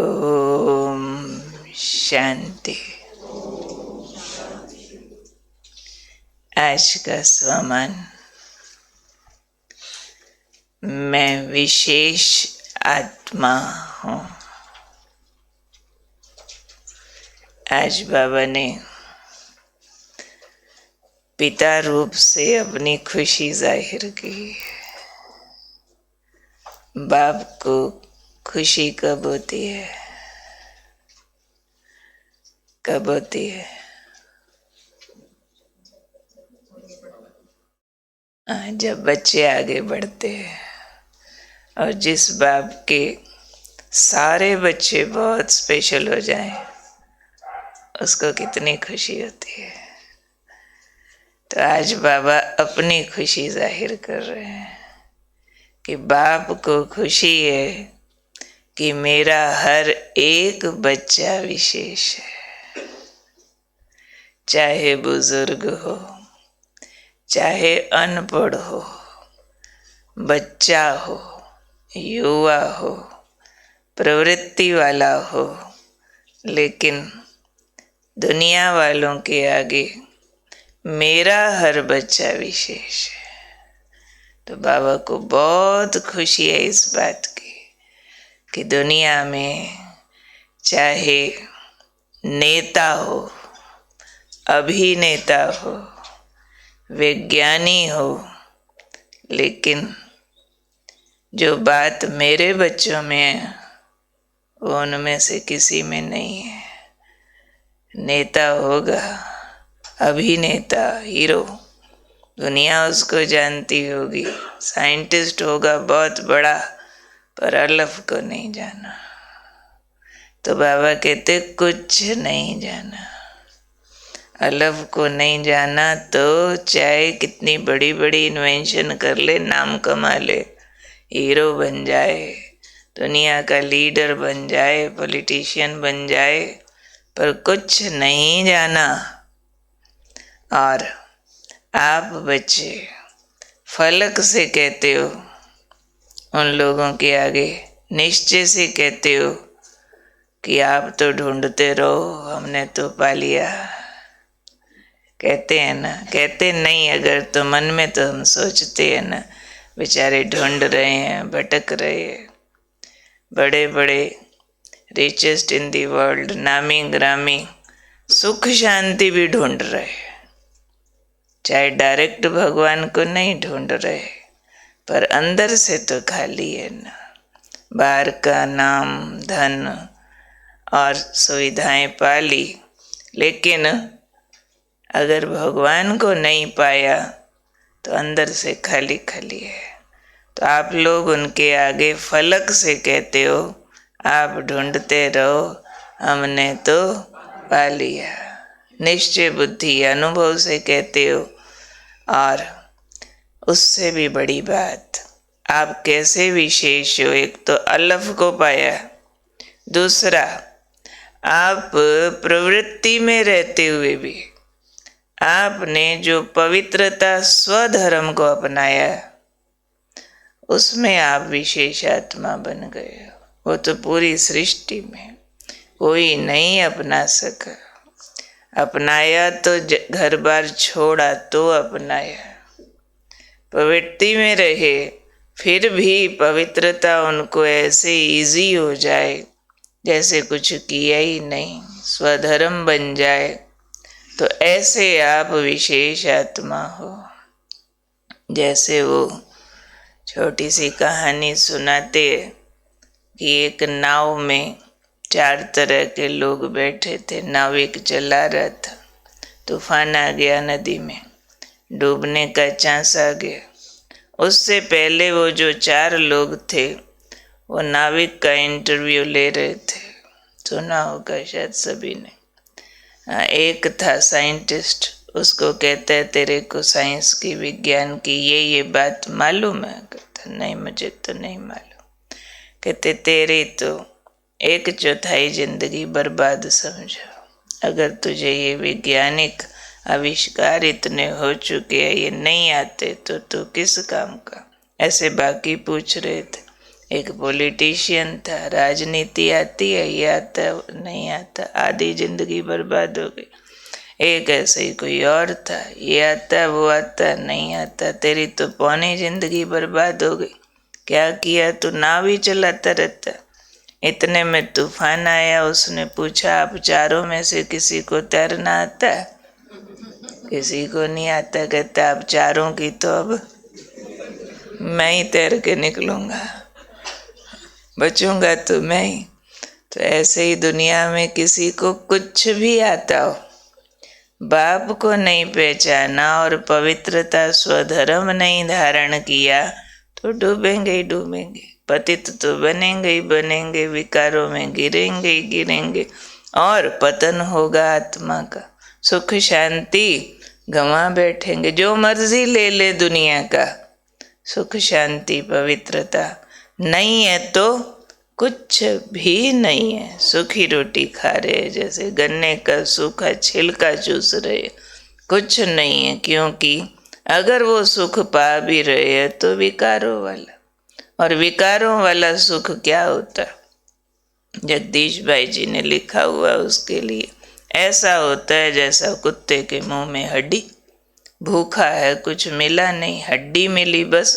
ओम शांति। आज का स्वमन, मैं विशेष आत्मा हूँ। आज बाबा ने पिता रूप से अपनी खुशी जाहिर की। बाप को खुशी कब होती है? कब होती है? जब बच्चे आगे बढ़ते हैं। और जिस बाप के सारे बच्चे बहुत स्पेशल हो जाएं, उसको कितनी खुशी होती है। तो आज बाबा अपनी खुशी जाहिर कर रहे हैं कि बाप को खुशी है कि मेरा हर एक बच्चा विशेष है। चाहे बुजुर्ग हो, चाहे अनपढ़ हो, बच्चा हो, युवा हो, प्रवृत्ति वाला हो, लेकिन दुनिया वालों के आगे मेरा हर बच्चा विशेष है। तो बाबा को बहुत खुशी है इस बात की कि दुनिया में चाहे नेता हो, अभिनेता हो, विज्ञानी हो, लेकिन जो बात मेरे बच्चों में है वो उनमें से किसी में नहीं है। नेता होगा, अभिनेता, हीरो, दुनिया उसको जानती होगी। साइंटिस्ट होगा बहुत बड़ा, पर अल्लाह को नहीं जाना। तो बाबा कहते कुछ नहीं जाना। अल्लाह को नहीं जाना तो चाहे कितनी बड़ी बड़ी इन्वेंशन कर ले, नाम कमा ले, हीरो बन जाए, दुनिया का लीडर बन जाए, पॉलिटिशियन बन जाए, पर कुछ नहीं जाना। और आप बच्चे फलक से कहते हो, उन लोगों के आगे निश्चय से कहते हो कि आप तो ढूंढते रहो, हमने तो पा लिया। कहते हैं ना? कहते नहीं अगर तो मन में तो हम सोचते हैं ना, बेचारे ढूंढ रहे हैं, भटक रहे हैं। बड़े बड़े रिचेस्ट इन दी वर्ल्ड, नामी ग्रामी, सुख शांति भी ढूंढ रहे हैं। चाहे डायरेक्ट भगवान को नहीं ढूंढ रहे, पर अंदर से तो खाली है ना। बाहर का नाम, धन और सुविधाएं पा ली, लेकिन अगर भगवान को नहीं पाया तो अंदर से खाली खाली है। तो आप लोग उनके आगे फलक से कहते हो, आप ढूंढते रहो, हमने तो पा लिया। निश्चय बुद्धि अनुभव से कहते हो। और उससे भी बड़ी बात, आप कैसे विशेष हो? एक तो अल्लाह को पाया, दूसरा आप प्रवृत्ति में रहते हुए भी आपने जो पवित्रता स्वधर्म को अपनाया, उसमें आप विशेष आत्मा बन गए हो। वो तो पूरी सृष्टि में कोई नहीं अपना सका। अपनाया तो घर बार छोड़ा तो अपनाया। प्रवृत्ति में रहे, फिर भी पवित्रता उनको ऐसे इजी हो जाए जैसे कुछ किया ही नहीं, स्वधर्म बन जाए। तो ऐसे आप विशेष आत्मा हो। जैसे वो छोटी सी कहानी सुनाते कि एक नाव में 4 तरह के लोग बैठे थे। नाविक चला रहा था, तूफान आ गया, नदी में डूबने का चांस आ गया। उससे पहले वो जो 4 लोग थे वो नाविक का इंटरव्यू ले रहे थे। सुना होगा शायद सभी ने। एक था साइंटिस्ट, उसको कहता है तेरे को साइंस की, विज्ञान की ये बात मालूम है? कहता नहीं, मुझे तो नहीं मालूम। कहते तेरी तो 1/4 जिंदगी बर्बाद समझो। अगर तुझे ये वैज्ञानिक आविष्कार इतने हो चुके हैं, ये नहीं आते तो तू किस काम का? ऐसे बाकी पूछ रहे थे। एक पॉलिटिशियन था, राजनीति आती है, ये आता नहीं आता, आधी जिंदगी बर्बाद हो गई। एक ऐसे ही कोई और था, ये आता वो आता नहीं आता, तेरी तो पौनी जिंदगी बर्बाद हो गई। क्या किया, तू नाव ही चलाता रहता। इतने में तूफान आया, उसने पूछा आप चारों में से किसी को तैरना आता है? किसी को नहीं आता। कहता आप चारों की तो अब मैं ही तैर के निकलूंगा, बचूंगा तो मैं ही। तो ऐसे ही दुनिया में किसी को कुछ भी आता हो, बाप को नहीं पहचाना और पवित्रता स्वधर्म नहीं धारण किया तो डूबेंगे ही डूबेंगे, पतित तो बनेंगे ही बनेंगे, विकारों में गिरेंगे ही गिरेंगे और पतन होगा आत्मा का। सुख शांति गंवा बैठेंगे, जो मर्जी ले ले दुनिया का, सुख शांति पवित्रता नहीं है तो कुछ भी नहीं है। सूखी रोटी खा रहे, जैसे गन्ने का सूखा छिलका चूस रहे, कुछ नहीं है। क्योंकि अगर वो सुख पा भी रहे हैं तो विकारों वाला, और विकारों वाला सुख क्या होता, जगदीश भाई जी ने लिखा हुआ उसके लिए, ऐसा होता है जैसा कुत्ते के मुंह में हड्डी। भूखा है, कुछ मिला नहीं, हड्डी मिली बस,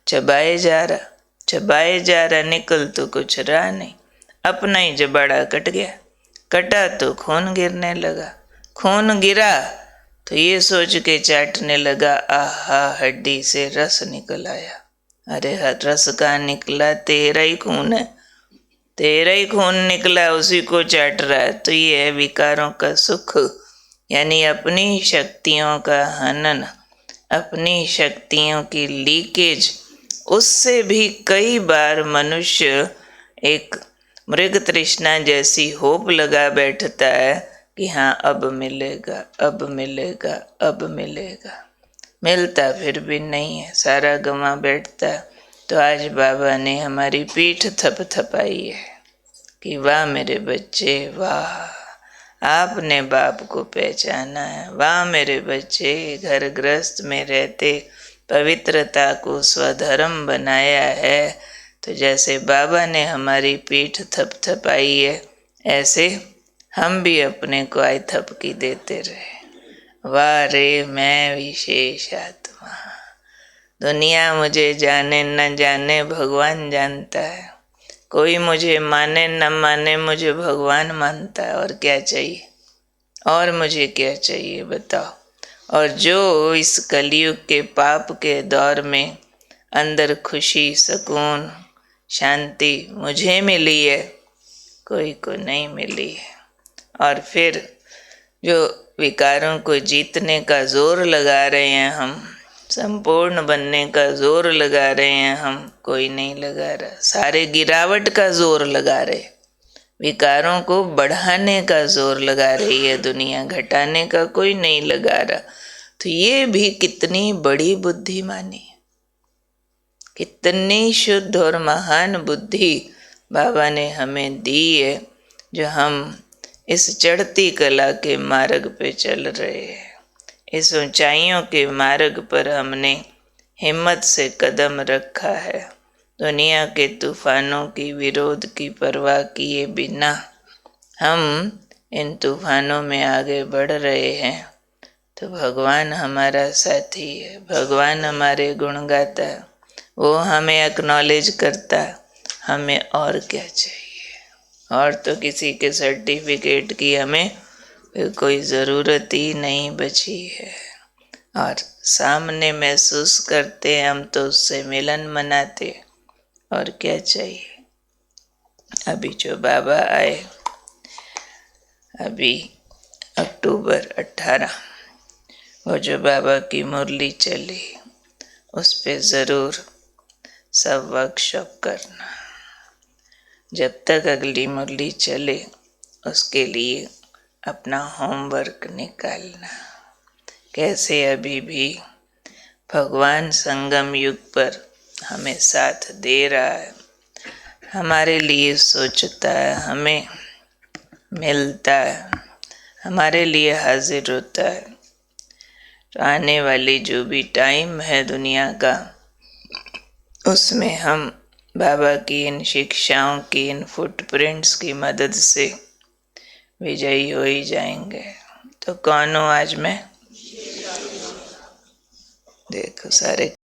चबाए जा रहा चबाए जा रहा, निकल तो कुछ रहा नहीं। अपना ही जबाड़ा कट गया, कटा तो खून गिरने लगा, खून गिरा तो ये सोच के चाटने लगा, आहा हड्डी से रस निकल आया। अरे रस का निकला, तेरा ही खून है, तेरा ही खून निकला, उसी को चाट रहा है। तो ये है विकारों का सुख, यानी अपनी शक्तियों का हनन, अपनी शक्तियों की लीकेज। उससे भी कई बार मनुष्य एक मृग तृष्णा जैसी होप लगा बैठता है कि हाँ अब मिलेगा, अब मिलेगा, अब मिलेगा, मिलता फिर भी नहीं है, सारा गंवा बैठता। तो आज बाबा ने हमारी पीठ थपथपाई है कि वाह मेरे बच्चे वाह, आपने बाप को पहचाना है, वाह मेरे बच्चे घर गृहस्थ में रहते पवित्रता को स्वधर्म बनाया है। तो जैसे बाबा ने हमारी पीठ थपथपाई है, ऐसे हम भी अपने को आई थपकी देते रहे। वाह रे मैं विशेष आत्मा, दुनिया मुझे जाने न जाने भगवान जानता है, कोई मुझे माने न माने मुझे भगवान मानता है। और क्या चाहिए, और मुझे क्या चाहिए बताओ। और जो इस कलयुग के पाप के दौर में अंदर खुशी सुकून शांति मुझे मिली है, कोई को नहीं मिली है। और फिर जो विकारों को जीतने का जोर लगा रहे हैं हम, संपूर्ण बनने का जोर लगा रहे हैं हम, कोई नहीं लगा रहा। सारे गिरावट का जोर लगा रहे, विकारों को बढ़ाने का जोर लगा रही है दुनिया, घटाने का कोई नहीं लगा रहा। तो ये भी कितनी बड़ी बुद्धिमानी है, कितनी शुद्ध और महान बुद्धि बाबा ने हमें दी है, जो हम इस चढ़ती कला के मार्ग पे चल रहे हैं। इस ऊंचाइयों के मार्ग पर हमने हिम्मत से कदम रखा है, दुनिया के तूफानों की विरोध की परवाह किए बिना हम इन तूफानों में आगे बढ़ रहे हैं। तो भगवान हमारा साथी है, भगवान हमारे गुण गाता है, वो हमें एक्नॉलेज करता है, हमें और क्या चाहिए। और तो किसी के सर्टिफिकेट की हमें कोई ज़रूरत ही नहीं बची है। और सामने महसूस करते हैं हम तो उससे मिलन मनाते, और क्या चाहिए। अभी जो बाबा आए, अभी अक्टूबर 18 वो जो बाबा की मुरली चली, उस पे ज़रूर सब वर्कशॉप करना। जब तक अगली मुरली चले उसके लिए अपना होमवर्क निकालना। कैसे अभी भी भगवान संगम युग पर हमें साथ दे रहा है, हमारे लिए सोचता है, हमें मिलता है, हमारे लिए हाजिर होता है। तो आने वाली जो भी टाइम है दुनिया का, उसमें हम बाबा की इन शिक्षाओं की, इन फुटप्रिंट्स की मदद से विजयी हो ही जाएंगे। तो कौन हूँ आज मैं? देखो सारे